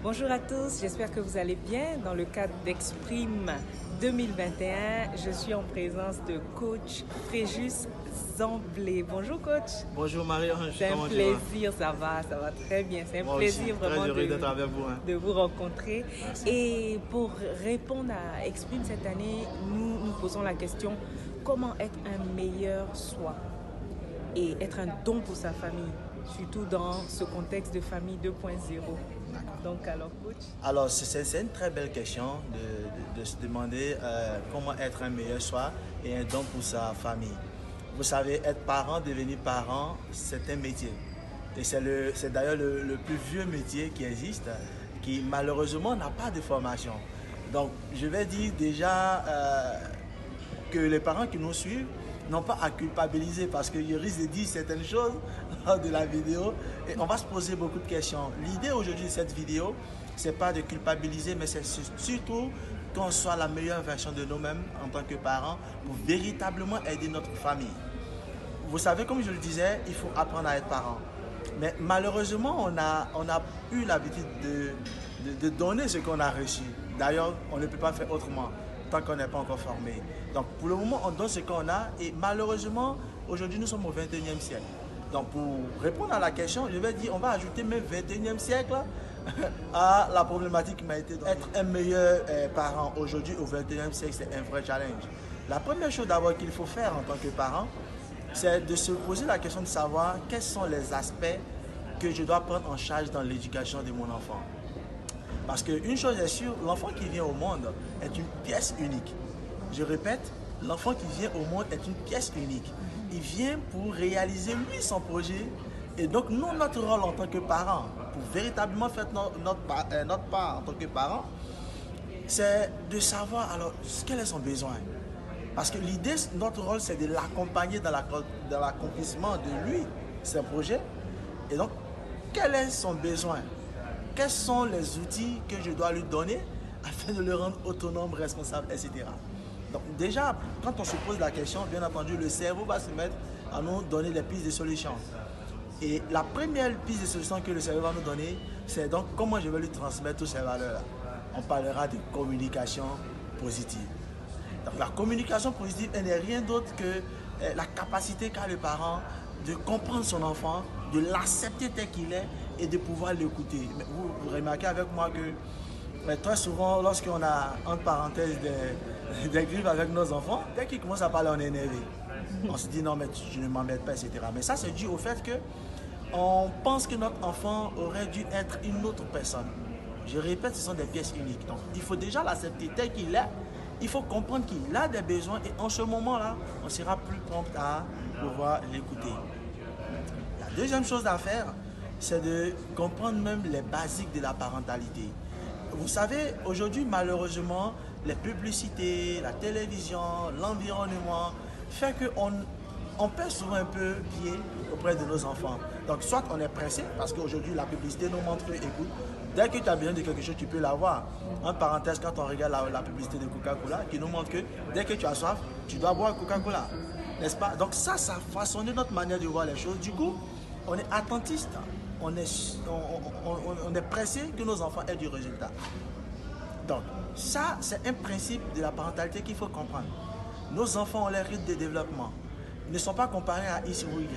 Bonjour à tous, j'espère que vous allez bien. Dans le cadre d'Exprime 2021, je suis en présence de coach Fréjus Zamblé. Bonjour coach. Bonjour Marie-Ange, C'est un comment tu vas? plaisir, ça va très bien. C'est un Moi aussi, plaisir très vraiment heureux d'être avec vous. de vous rencontrer. Merci. Et pour répondre à Exprime cette année, nous posons la question, comment être un meilleur soi et être un don pour sa famille, surtout dans ce contexte de famille 2.0. Donc alors coach. Alors c'est une très belle question de se demander comment être un meilleur soi et un don pour sa famille. Vous savez, être parent, devenir parent, c'est un métier. Et c'est d'ailleurs le plus vieux métier qui existe, qui malheureusement n'a pas de formation. Donc je vais dire déjà que les parents qui nous suivent n'ont pas à culpabiliser parce qu'ils risquent de dire certaines choses lors de la vidéo et on va se poser beaucoup de questions. L'idée aujourd'hui de cette vidéo, c'est pas de culpabiliser, mais c'est surtout qu'on soit la meilleure version de nous-mêmes en tant que parents pour véritablement aider notre famille. Vous savez, comme je le disais, il faut apprendre à être parent. Mais malheureusement, on a eu l'habitude de donner ce qu'on a reçu. D'ailleurs, on ne peut pas faire autrement tant qu'on n'est pas encore formé. Donc pour le moment, on donne ce qu'on a et malheureusement, aujourd'hui, nous sommes au 21e siècle. Donc pour répondre à la question, je vais dire, on va ajouter même 21e siècle à la problématique qui m'a été donnée. Être un meilleur parent aujourd'hui au 21e siècle, c'est un vrai challenge. La première chose d'abord qu'il faut faire en tant que parent, c'est de se poser la question de savoir quels sont les aspects que je dois prendre en charge dans l'éducation de mon enfant. Parce qu'une chose est sûre, l'enfant qui vient au monde est une pièce unique. Je répète, l'enfant qui vient au monde est une pièce unique. Il vient pour réaliser lui son projet. Et donc nous, notre rôle en tant que parents, pour véritablement faire notre part en tant que parents, c'est de savoir alors quel est son besoin. Parce que l'idée, notre rôle, c'est de l'accompagner dans l'accomplissement de lui, ses projets. Et donc, quel est son besoin? Quels sont les outils que je dois lui donner afin de le rendre autonome, responsable, etc. Donc déjà, quand on se pose la question, bien entendu, le cerveau va se mettre à nous donner des pistes de solutions. Et la première piste de solution que le cerveau va nous donner, c'est donc comment je vais lui transmettre toutes ces valeurs-là. On parlera de communication positive. Donc la communication positive, elle n'est rien d'autre que la capacité qu'a le parent de comprendre son enfant, de l'accepter tel qu'il est et de pouvoir l'écouter. Vous remarquez avec moi que très souvent, lorsqu'on a entre parenthèses des griffes avec nos enfants, dès qu'ils commencent à parler, on est énervé. On se dit non mais je ne m'embête pas, etc. Mais ça c'est dû au fait que on pense que notre enfant aurait dû être une autre personne. Je répète, ce sont des pièces uniques. Donc il faut déjà l'accepter tel qu'il est. Il faut comprendre qu'il a des besoins et en ce moment-là, on sera plus prompt à pouvoir l'écouter. La deuxième chose à faire, c'est de comprendre même les basiques de la parentalité. Vous savez, aujourd'hui, malheureusement, les publicités, la télévision, l'environnement, fait qu'on perd souvent un peu pied auprès de nos enfants. Donc, soit on est pressé, parce qu'aujourd'hui, la publicité nous montre que, écoute, dès que tu as besoin de quelque chose, tu peux l'avoir. En parenthèse, quand on regarde la publicité de Coca-Cola, qui nous montre que dès que tu as soif, tu dois boire Coca-Cola. N'est-ce pas? Donc ça a façonné notre manière de voir les choses. Du coup, on est attentiste. On est pressé que nos enfants aient du résultat. Donc, ça, c'est un principe de la parentalité qu'il faut comprendre. Nos enfants ont leur rythme de développement. Ils ne sont pas comparés à X ou Y.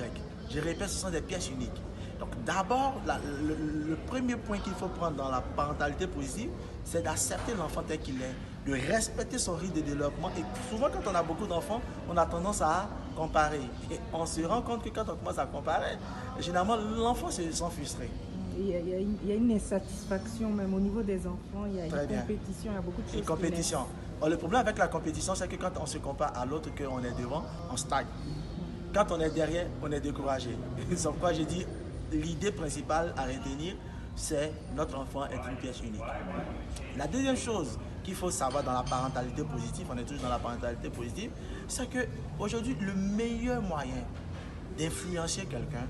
Je répète, ce sont des pièces uniques. Donc, d'abord, le premier point qu'il faut prendre dans la parentalité positive, c'est d'accepter l'enfant tel qu'il est, de respecter son rythme de développement. Et souvent, quand on a beaucoup d'enfants, on a tendance à comparer. Et on se rend compte que quand on commence à comparer, généralement, l'enfant se sent frustré. Il y a une insatisfaction même au niveau des enfants, il y a une compétition, il y a beaucoup de choses. Une compétition. Bon, le problème avec la compétition, c'est que quand on se compare à l'autre qu'on est devant, on stagne. Quand on est derrière, on est découragé. C'est pourquoi je dis, l'idée principale à retenir, c'est notre enfant est une pièce unique. La deuxième chose qu'il faut savoir dans la parentalité positive, on est tous dans la parentalité positive, c'est qu'aujourd'hui, le meilleur moyen d'influencer quelqu'un,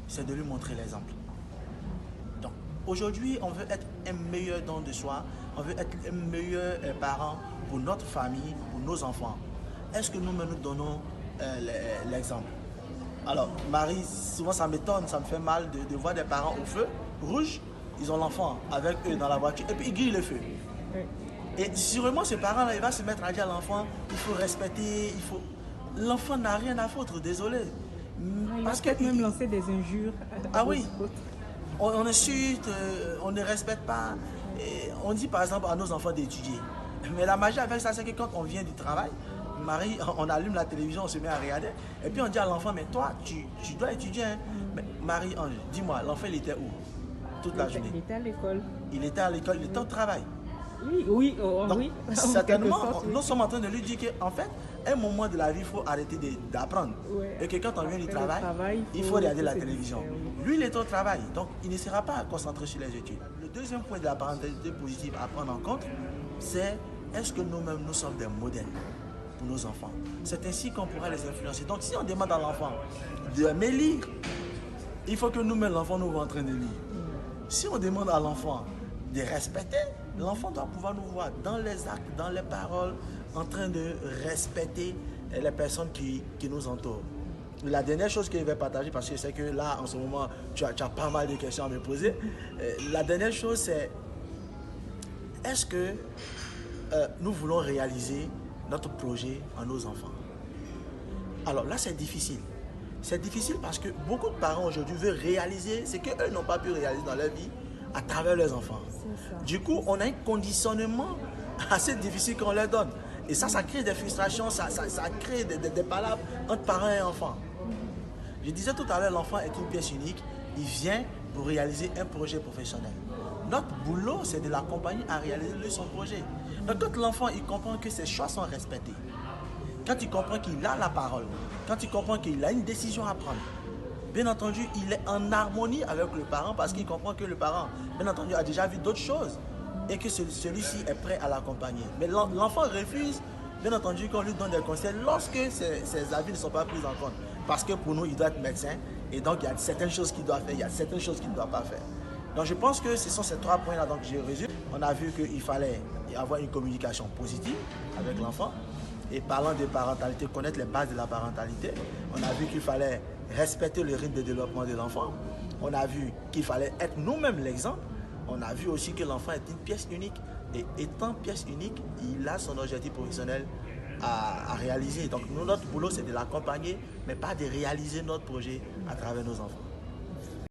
c'est de lui montrer l'exemple. Donc, aujourd'hui, on veut être un meilleur don de soi, on veut être un meilleur parent pour notre famille, pour nos enfants. Est-ce que nous donnons l'exemple? Alors, Marie, souvent ça m'étonne, ça me fait mal de voir des parents au feu rouge ils ont l'enfant avec eux dans la voiture et puis ils grillent le feu. Oui. Et sûrement, ce parent-là, il va se mettre à dire à l'enfant, il faut respecter, il faut... L'enfant n'a rien à foutre, désolé. Il va peut-être même lancer des injures. Ah oui, on insulte, on ne respecte pas. Et on dit par exemple à nos enfants d'étudier. Mais la magie avec ça, c'est que quand on vient du travail, Marie, on allume la télévision, on se met à regarder. Et puis on dit à l'enfant, mais toi, tu dois étudier. Hein. Mais Marie-Ange, dis-moi, l'enfant, il était où toute la journée? Il était à l'école. Il était à l'école, il était au travail. Oui, oui, Donc, oui. Certainement, Sorte, oui. nous sommes en train de lui dire qu'en fait, un moment de la vie, il faut arrêter d'apprendre. Ouais. Et que quand on vient du travail, il faut faut regarder la télévision. oui. Lui, il est au travail, donc il ne sera pas concentré sur les études. Le deuxième point de la parentalité positive à prendre en compte, c'est est-ce que nous-mêmes, nous sommes des modèles pour nos enfants. C'est ainsi qu'on pourra les influencer. Donc si on demande à l'enfant d'aimer lire, il faut que nous-mêmes, l'enfant, nous voit en train de lire. Si on demande à l'enfant de respecter, l'enfant doit pouvoir nous voir dans les actes, dans les paroles, en train de respecter les personnes qui nous entourent. La dernière chose que je vais partager, parce que c'est que là, en ce moment, tu as pas mal de questions à me poser. La dernière chose, c'est est-ce que nous voulons réaliser notre projet en nos enfants? Alors là, c'est difficile. C'est difficile parce que beaucoup de parents aujourd'hui veulent réaliser ce qu'eux n'ont pas pu réaliser dans leur vie à travers leurs enfants. Du coup, on a un conditionnement assez difficile qu'on leur donne. Et ça crée des frustrations, ça crée des palabres entre parents et enfants. Je disais tout à l'heure, l'enfant est une pièce unique. Il vient pour réaliser un projet professionnel. Notre boulot, c'est de l'accompagner à réaliser son projet. Donc quand l'enfant il comprend que ses choix sont respectés, quand il comprend qu'il a la parole, quand il comprend qu'il a une décision à prendre, bien entendu, il est en harmonie avec le parent parce qu'il comprend que le parent, bien entendu, a déjà vu d'autres choses et que celui-ci est prêt à l'accompagner. Mais l'enfant refuse, bien entendu, qu'on lui donne des conseils lorsque ses avis ne sont pas pris en compte. Parce que pour nous, il doit être médecin et donc il y a certaines choses qu'il doit faire, il y a certaines choses qu'il ne doit pas faire. Donc je pense que ce sont ces trois points-là. Donc je résume. On a vu qu'il fallait avoir une communication positive avec l'enfant. Et parlant de parentalité, connaître les bases de la parentalité. On a vu qu'il fallait respecter le rythme de développement de l'enfant. On a vu qu'il fallait être nous-mêmes l'exemple. On a vu aussi que l'enfant est une pièce unique. Et étant pièce unique, il a son objectif professionnel à réaliser. Donc nous, notre boulot, c'est de l'accompagner, mais pas de réaliser notre projet à travers nos enfants.